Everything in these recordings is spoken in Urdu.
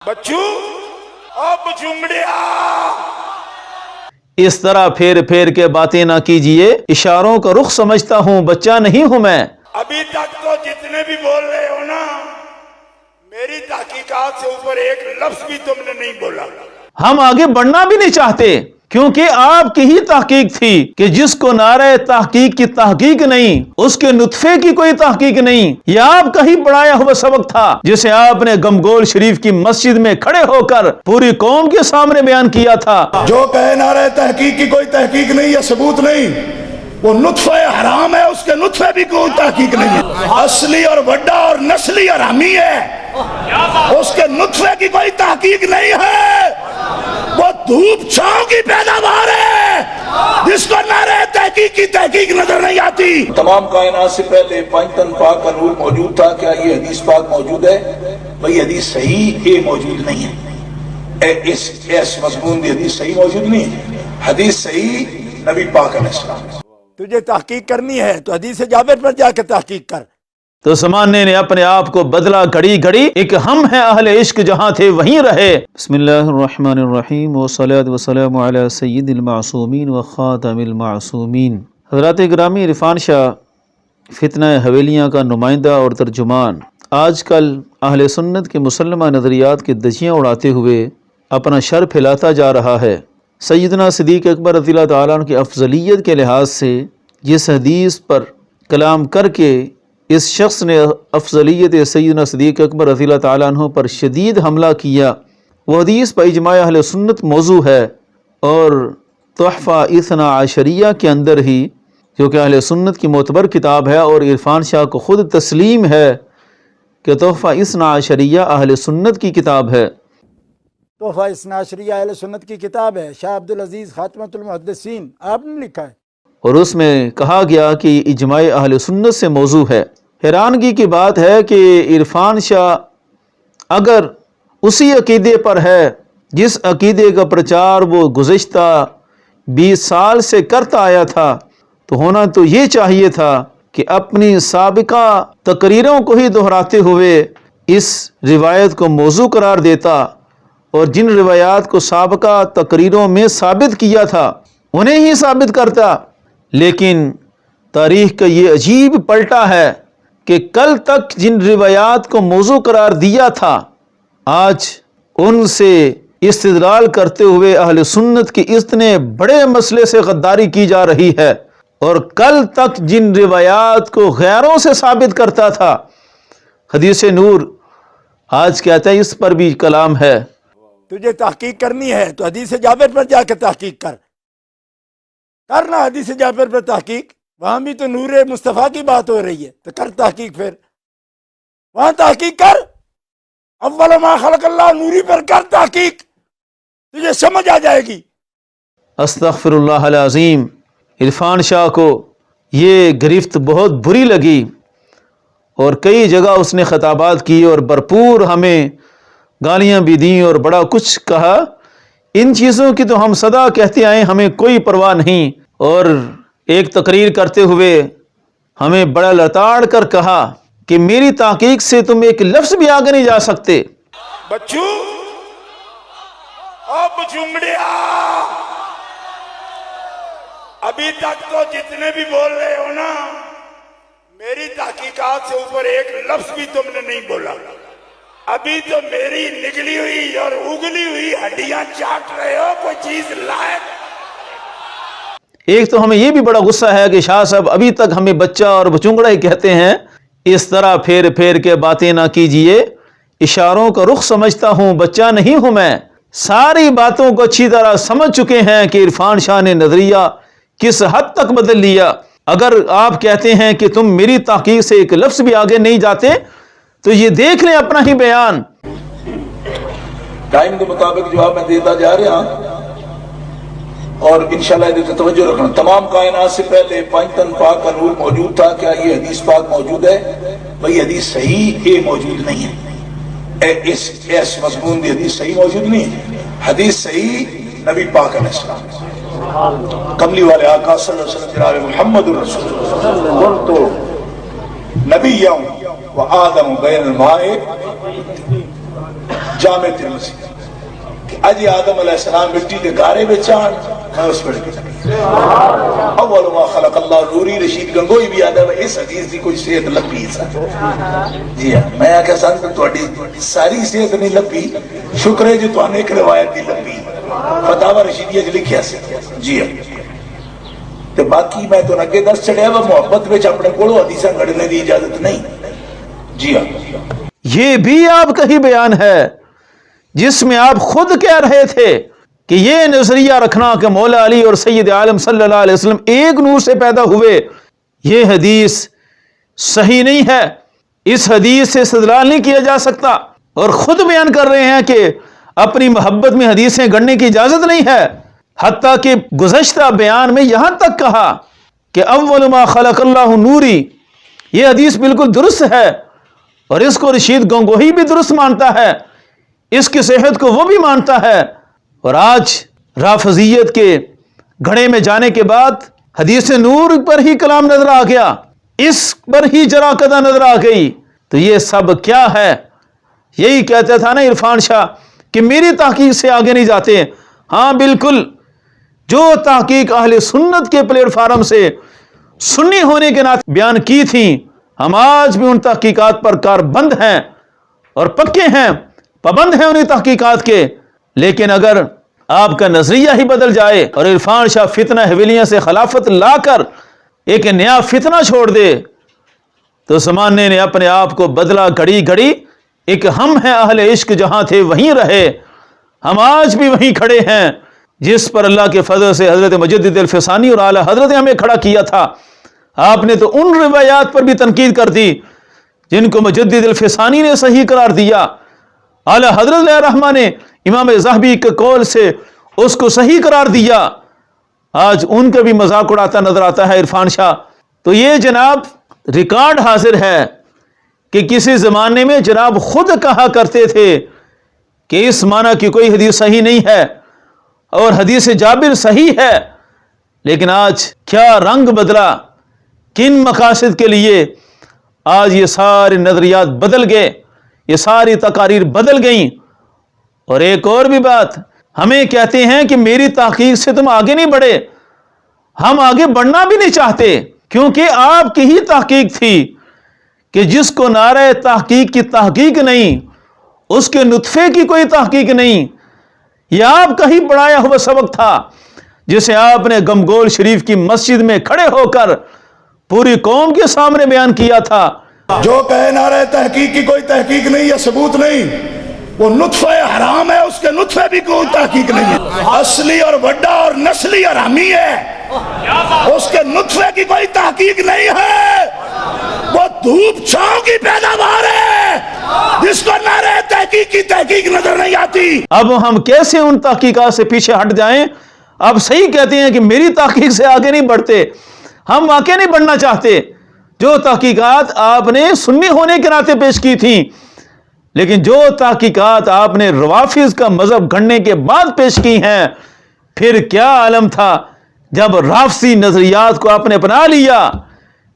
بچو اب چنگڑیا اس طرح پھیر پھیر کے باتیں نہ کیجئے، اشاروں کا رخ سمجھتا ہوں، بچہ نہیں ہوں میں۔ ابھی تک تو جتنے بھی بول رہے ہو نا، میری تحقیقات سے اوپر ایک لفظ بھی تم نے نہیں بولا۔ ہم آگے بڑھنا بھی نہیں چاہتے، کیونکہ آپ کی ہی تحقیق تھی کہ جس کو نعرہ تحقیق کی تحقیق نہیں، اس کے نطفے کی کوئی تحقیق نہیں، یہ آپ کا ہی پڑھایا ہوا سبق تھا جسے آپ نے گمگول شریف کی مسجد میں کھڑے ہو کر پوری قوم کے سامنے بیان کیا تھا۔ جو کہے نعرہ تحقیق کی کوئی تحقیق نہیں یا ثبوت نہیں، وہ نطفہ حرام ہے، اس کے نطفے بھی کوئی تحقیق نہیں ہے، اصلی اور بڑا اور نسلی حرامی ہے، اس کے نطفے کی کوئی تحقیق نہیں ہے، وہ دھوپ چھاؤں کی پیداوار ہے جس کو نعرہ تحقیق کی تحقیق نظر نہیں آتی۔ تمام کائنات سے پہلے پانچ تن پاک کا نور موجود تھا، کیا یہ حدیث پاک موجود ہے؟ بھئی حدیث صحیح یہ موجود نہیں ہے، اس مضمون کی حدیث صحیح موجود نہیں ہے۔ حدیث صحیح نبی پاک علیہ السلام۔ تجھے تحقیق کرنی ہے تو حدیث جابر پر جا کے تحقیق کر۔ تو زمانے نے اپنے آپ کو بدلا گھڑی گھڑی، ایک ہم ہیں اہل عشق جہاں تھے وہیں رہے۔ بسم اللہ الرحمن الرحیم، والصلاة والسلام علی سید المعصومین و خاتم المعصومین۔ حضرات گرامی، عرفان شاہ فتنہ حویلیاں کا نمائندہ اور ترجمان آج کل اہل سنت کے مسلمہ نظریات کی دھجیاں اڑاتے ہوئے اپنا شر پھیلاتا جا رہا ہے۔ سیدنا صدیق اکبر رضی اللہ تعالیٰ عنہ کی افضلیت کے لحاظ سے جس حدیث پر کلام کر کے اس شخص نے افضلیت سیدنا صدیق اکبر رضی اللہ تعالیٰ عنہ پر شدید حملہ کیا، وہ حدیث پر اجماع اہل سنت موضوع ہے، اور تحفہ اثنا عشریہ کے اندر ہی، جو کہ اہل سنت کی معتبر کتاب ہے اور عرفان شاہ کو خود تسلیم ہے کہ تحفہ اثنا عشریہ اہل سنت کی کتاب ہے۔ تحفہ اثنا عشریہ اہل سنت کی کتاب ہے، شاہ عبدالعزیز خاتمۃ المحدثین آپ نے لکھا ہے، اور اس میں کہا گیا کہ یہ اجماع اہل سنت سے موضوع ہے۔ حیرانگی کی بات ہے کہ عرفان شاہ اگر اسی عقیدے پر ہے جس عقیدے کا پرچار وہ گزشتہ 20 سال سے کرتا آیا تھا، تو ہونا تو یہ چاہیے تھا کہ اپنی سابقہ تقریروں کو ہی دہراتے ہوئے اس روایت کو موضوع قرار دیتا، اور جن روایات کو سابقہ تقریروں میں ثابت کیا تھا انہیں ہی ثابت کرتا۔ لیکن تاریخ کا یہ عجیب پلٹا ہے کہ کل تک جن روایات کو موضوع قرار دیا تھا، آج ان سے استدلال کرتے ہوئے اہل سنت کے اتنے بڑے مسئلے سے غداری کی جا رہی ہے، اور کل تک جن روایات کو غیروں سے ثابت کرتا تھا، حدیث نور آج کہتا ہے اس پر بھی کلام ہے۔ تجھے تحقیق کرنی ہے تو حدیث جابر پر جا کے تحقیق کر، کرنا حدیث جابر پر تحقیق، وہاں بھی تو نور مصطفیٰ کی بات ہو رہی ہے، تو کر تحقیق، پھر وہاں تحقیق کر، اول ما خلق اللہ نوری پر کر تحقیق، تجھے سمجھ آ جائے گی۔ استغفر اللہ العظیم۔ عرفان شاہ کو یہ گرفت بہت بری لگی، اور کئی جگہ اس نے خطابات کی اور بھرپور ہمیں گالیاں بھی دیں اور بڑا کچھ کہا۔ ان چیزوں کی تو ہم صدا کہتے آئے، ہمیں کوئی پرواہ نہیں، اور ایک تقریر کرتے ہوئے ہمیں بڑا لتاڑ کر کہا کہ میری تحقیق سے تم ایک لفظ بھی آگے نہیں جا سکتے۔ بچو اب چنگڑیا، ابھی تک تو جتنے بھی بول رہے ہو نا، میری تحقیقات سے اوپر ایک لفظ بھی تم نے نہیں بولا، ابھی تو میری نکلی ہوئی اور اگلی ہوئی ہڈیاں چاٹ رہے ہو، کوئی چیز لائق۔ ایک تو ہمیں یہ بھی بڑا غصہ ہے کہ شاہ صاحب ابھی تک ہمیں بچہ اور بچونگڑا ہی کہتے ہیں۔ اس طرح پھیر پھیر کے باتیں نہ کیجئے، اشاروں کا رخ سمجھتا ہوں، بچہ نہیں ہوں میں۔ ساری باتوں کو اچھی طرح سمجھ چکے ہیں کہ عرفان شاہ نے نظریہ کس حد تک بدل لیا۔ اگر آپ کہتے ہیں کہ تم میری تحقیق سے ایک لفظ بھی آگے نہیں جاتے، تو یہ دیکھ لیں اپنا ہی بیان۔ ٹائم کے مطابق جواب میں دیتا جا رہا ہوں، اور انشاءاللہ ادھر توجہ رکھنا۔ تمام کائنات سے پہلے پانچ تن پاک کا نور موجود تھا، کیا یہ حدیث پاک موجود ہے؟ بھئی حدیث صحیح یہ موجود نہیں ہے، اس مضمون کی حدیث صحیح موجود نہیں ہے۔ حدیث صحیح نبی پاک علیہ السلام، کملی والے آقا صلی اللہ علیہ وسلم جناب محمد الرسول قلت نبی و آدم بین الماء جامع ترمذی کہ اج آدم علیہ السلام مٹی کے گارے بچ آن میں اس پڑھ کے اول ما خلق اللہ نوری رشید گنگوئی بھی آدم اس حدیث دی کوئی صحت لبی سا جی ہاں میں آکھا سن تواڈی ساری صحت نہیں لبی شکر ہے جو توانے ایک روایت دی لبی فتاوی رشیدیہ چ لکھیا سی جی ہاں تے باقی میں تو اگے دس چڑیا وا محبت وچ اپنے کولوں حدیثاں گھڑنے دی اجازت نہیں جی ہاں یہ بھی آپ کا ہی بیان ہے جس میں آپ خود کہہ رہے تھے کہ یہ نظریہ رکھنا کہ مولا علی اور سید عالم صلی اللہ علیہ وسلم ایک نور سے پیدا ہوئے، یہ حدیث صحیح نہیں ہے، اس حدیث سے استدلال نہیں کیا جا سکتا، اور خود بیان کر رہے ہیں کہ اپنی محبت میں حدیثیں گڑھنے کی اجازت نہیں ہے، حتیٰ کہ گزشتہ بیان میں یہاں تک کہا کہ اول ما خلق اللہ نوری، یہ حدیث بالکل درست ہے اور اس کو رشید گنگوہی بھی درست مانتا ہے، اس کی صحت کو وہ بھی مانتا ہے، اور آج رافضیت کے گھڑے میں جانے کے بعد حدیث نور پر ہی کلام نظر آ گیا، اس پر ہی جرا قدہ نظر آ گئی، تو یہ سب کیا ہے؟ یہی کہتا تھا نا عرفان شاہ کہ میری تحقیق سے آگے نہیں جاتے۔ ہاں بالکل، جو تحقیق اہل سنت کے پلیٹ فارم سے سنی ہونے کے ناطے بیان کی تھیں، ہم آج بھی ان تحقیقات پر کاربند ہیں اور پکے ہیں، پابند ہیں انہیں تحقیقات کے، لیکن اگر آپ کا نظریہ ہی بدل جائے اور عرفان شاہ فتنہ حویلیاں سے خلافت لا کر ایک نیا فتنہ چھوڑ دے تو زمانے نے اپنے آپ کو بدلا گھڑی گھڑی، ایک ہم ہیں اہل عشق جہاں تھے وہیں رہے، ہم آج بھی وہیں کھڑے ہیں جس پر اللہ کے فضل سے حضرت مجدد الفسانی اور اعلیٰ حضرت نے ہمیں کھڑا کیا تھا۔ آپ نے تو ان روایات پر بھی تنقید کر دی جن کو مجدد الفسانی نے صحیح قرار دیا، اعلیٰ حضرت علیہ الرحمہ نے امام ذہبی کے قول سے اس کو صحیح قرار دیا، آج ان کا بھی مذاق اڑاتا نظر آتا ہے عرفان شاہ۔ تو یہ جناب ریکارڈ حاضر ہے کہ کسی زمانے میں جناب خود کہا کرتے تھے کہ اس معنی کی کوئی حدیث صحیح نہیں ہے اور حدیث جابر صحیح ہے، لیکن آج کیا رنگ بدلا، کن مقاصد کے لیے آج یہ سارے نظریات بدل گئے، یہ ساری تقاریر بدل گئیں۔ اور ایک اور بھی بات، ہمیں کہتے ہیں کہ میری تحقیق سے تم آگے نہیں بڑھے، ہم آگے بڑھنا بھی نہیں چاہتے، کیونکہ آپ کی ہی تحقیق تھی کہ جس کو نعرہ تحقیق کی تحقیق نہیں، اس کے نطفے کی کوئی تحقیق نہیں، یہ آپ کا ہی پڑھایا ہوا سبق تھا جسے آپ نے گمگول شریف کی مسجد میں کھڑے ہو کر پوری قوم کے سامنے بیان کیا تھا۔ جو کہے نعرہ تحقیق کی کوئی تحقیق نہیں یا ثبوت نہیں، وہ نطفہ حرام ہے، اس کے نطفے بھی کوئی تحقیق نہیں ہے، اصلی اور وڈا اور نسلی حرامی ہے، اس کے نطفے کی کوئی تحقیق نہیں ہے، وہ دھوپ چھاؤں کی پیداوار ہے جس کو نعرہ تحقیق کی تحقیق نظر نہیں آتی۔ اب ہم کیسے ان تحقیقات سے پیچھے ہٹ جائیں؟ آپ صحیح کہتے ہیں کہ میری تحقیق سے آگے نہیں بڑھتے، ہم واقعی نہیں بڑھنا چاہتے، جو تحقیقات آپ نے سنی ہونے کے ناطے پیش کی تھیں، لیکن جو تحقیقات آپ نے روافض کا مذہب گھڑنے کے بعد پیش کی ہیں، پھر کیا عالم تھا جب رافضی نظریات کو آپ نے اپنا لیا،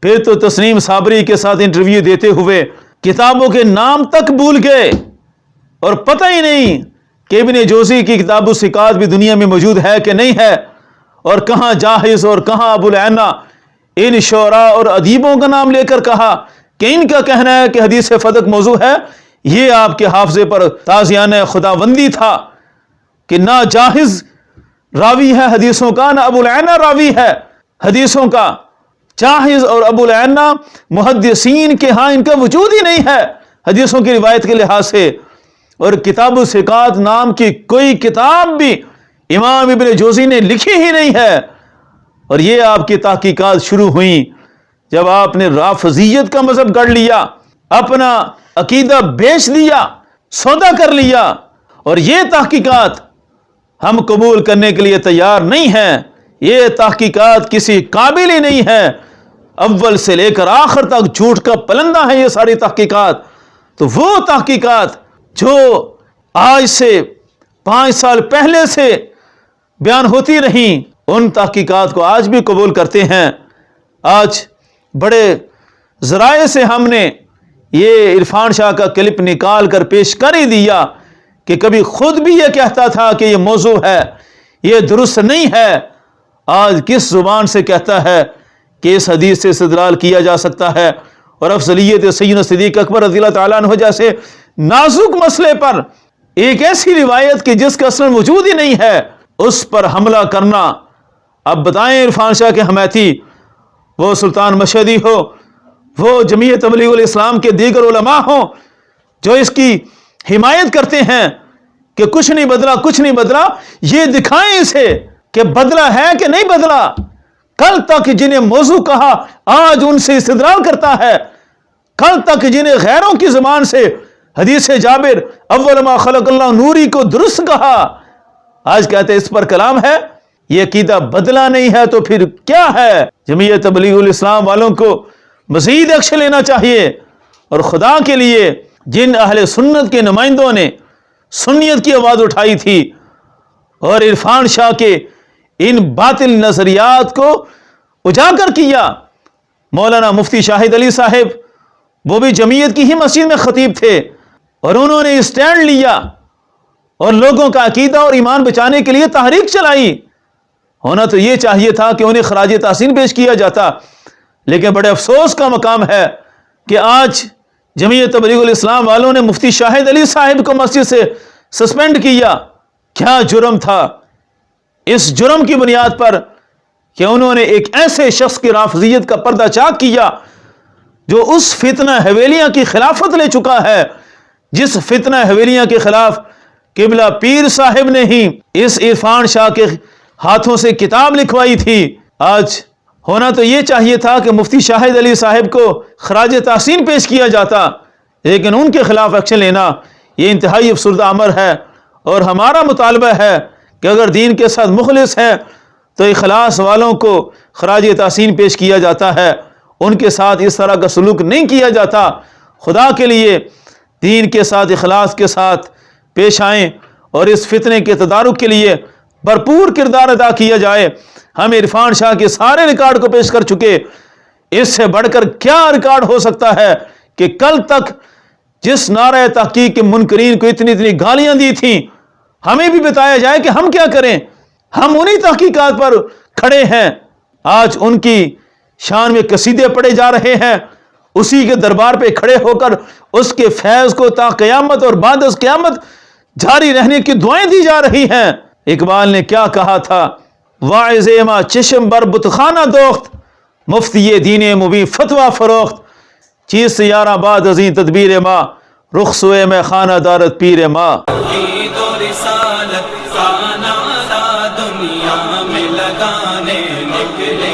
پھر تو تسنیم صابری کے ساتھ انٹرویو دیتے ہوئے کتابوں کے نام تک بھول گئے اور پتہ ہی نہیں کہ ابن جوزی کی کتاب الثقات بھی دنیا میں موجود ہے کہ نہیں ہے، اور کہاں جاہز اور کہاں ابو العینہ، ان شعراء اور ادیبوں کا نام لے کر کہا کہ ان کا کہنا ہے کہ حدیث فتق موضوع ہے، یہ آپ کے حافظے پر تازیانہ خداوندی تھا کہ نہ جاہز راوی ہے حدیثوں کا، نہ ابو العینہ راوی ہے حدیثوں کا، جاہز اور ابو العینہ محدثین کے ہاں ان کا وجود ہی نہیں ہے حدیثوں کی روایت کے لحاظ سے، اور کتاب الثقات نام کی کوئی کتاب بھی امام ابن جوزی نے لکھی ہی نہیں ہے۔ اور یہ آپ کی تحقیقات شروع ہوئیں جب آپ نے رافضیت کا مذہب گڑھ لیا، اپنا عقیدہ بیچ دیا، سودا کر لیا، اور یہ تحقیقات ہم قبول کرنے کے لیے تیار نہیں ہیں، یہ تحقیقات کسی قابل ہی نہیں ہے، اول سے لے کر آخر تک جھوٹ کا پلندہ ہے یہ ساری تحقیقات۔ تو وہ تحقیقات جو آج سے 5 سال پہلے سے بیان ہوتی رہیں، ان تحقیقات کو آج بھی قبول کرتے ہیں۔ آج بڑے ذرائع سے ہم نے یہ عرفان شاہ کا کلپ نکال کر پیش کر ہی دیا کہ کبھی خود بھی یہ کہتا تھا کہ یہ موضوع ہے، یہ درست نہیں ہے، آج کس زبان سے کہتا ہے کہ اس حدیث سے استدلال کیا جا سکتا ہے؟ اور افضلیت سیدنا صدیق اکبر رضی اللہ تعالیٰ عنہ جیسے نازک مسئلے پر ایک ایسی روایت کہ جس کا اصلا وجود ہی نہیں ہے، اس پر حملہ کرنا۔ اب بتائیں عرفان شاہ کے حمیتی، وہ سلطان مشہدی ہو، وہ جمعیت تبلیغ الاسلام کے دیگر علماء ہوں جو اس کی حمایت کرتے ہیں کہ کچھ نہیں بدلا، کچھ نہیں بدلا، یہ دکھائیں اسے کہ بدلا ہے کہ نہیں بدلا۔ کل تک جنہیں موضوع کہا آج ان سے استدلال کرتا ہے، کل تک جنہیں غیروں کی زبان سے حدیث جابر اول ما خلق اللہ نوری کو درست کہا، آج کہتے اس پر کلام ہے۔ یہ عقیدہ بدلا نہیں ہے تو پھر کیا ہے؟ جمعیت تبلیغ الاسلام والوں کو مزید ایکشن لینا چاہیے، اور خدا کے لیے جن اہل سنت کے نمائندوں نے سنیت کی آواز اٹھائی تھی اور عرفان شاہ کے ان باطل نظریات کو اجاگر کیا، مولانا مفتی شاہد علی صاحب، وہ بھی جمعیت کی ہی مسجد میں خطیب تھے، اور انہوں نے اسٹینڈ لیا اور لوگوں کا عقیدہ اور ایمان بچانے کے لیے تحریک چلائی۔ ہونا تو یہ چاہیے تھا کہ انہیں خراج تحسین پیش کیا جاتا، لیکن بڑے افسوس کا مقام ہے کہ آج جمعیت تبلیغ الاسلام والوں نے مفتی شاہد علی صاحب کو مسجد سے سسپینڈ کیا۔ کیا جرم تھا؟ اس جرم کی بنیاد پر کہ انہوں نے ایک ایسے شخص کی رافضیت کا پردہ چاک کیا جو اس فتنہ حویلیاں کی خلافت لے چکا ہے، جس فتنہ حویلیاں کے خلاف قبلہ پیر صاحب نے ہی اس عرفان شاہ کے ہاتھوں سے کتاب لکھوائی تھی۔ آج ہونا تو یہ چاہیے تھا کہ مفتی شاہد علی صاحب کو خراج تحسین پیش کیا جاتا، لیکن ان کے خلاف ایکشن لینا یہ انتہائی افسردہ امر ہے، اور ہمارا مطالبہ ہے کہ اگر دین کے ساتھ مخلص ہے تو اخلاص والوں کو خراج تحسین پیش کیا جاتا ہے، ان کے ساتھ اس طرح کا سلوک نہیں کیا جاتا۔ خدا کے لیے دین کے ساتھ اخلاص کے ساتھ پیش آئیں اور اس فتنے کے تدارک کے لیے بھرپور کردار ادا کیا جائے۔ ہم عرفان شاہ کے سارے ریکارڈ کو پیش کر چکے، اس سے بڑھ کر کیا ریکارڈ ہو سکتا ہے کہ کل تک جس نعرہ تحقیق کے منکرین کو اتنی گالیاں دی تھیں، ہمیں بھی بتایا جائے کہ ہم کیا کریں۔ ہم انہی تحقیقات پر کھڑے ہیں، آج ان کی شان میں قصیدے پڑھے جا رہے ہیں، اسی کے دربار پہ کھڑے ہو کر اس کے فیض کو تا قیامت اور بعد از قیامت جاری رہنے کی دعائیں دی جا رہی ہیں۔ اقبال نے کیا کہا تھا؟ واعظ ما چشم بر بتخانہ دوخت، مفتی دین مبین فتویٰ فروخت، چیز سے یارہ بعد ازیں تدبیر ما، رخ سوئے میں خانہ دارت پیر ما۔ عید و رسالت کا نعرہ دنیا میں لگانے نکلے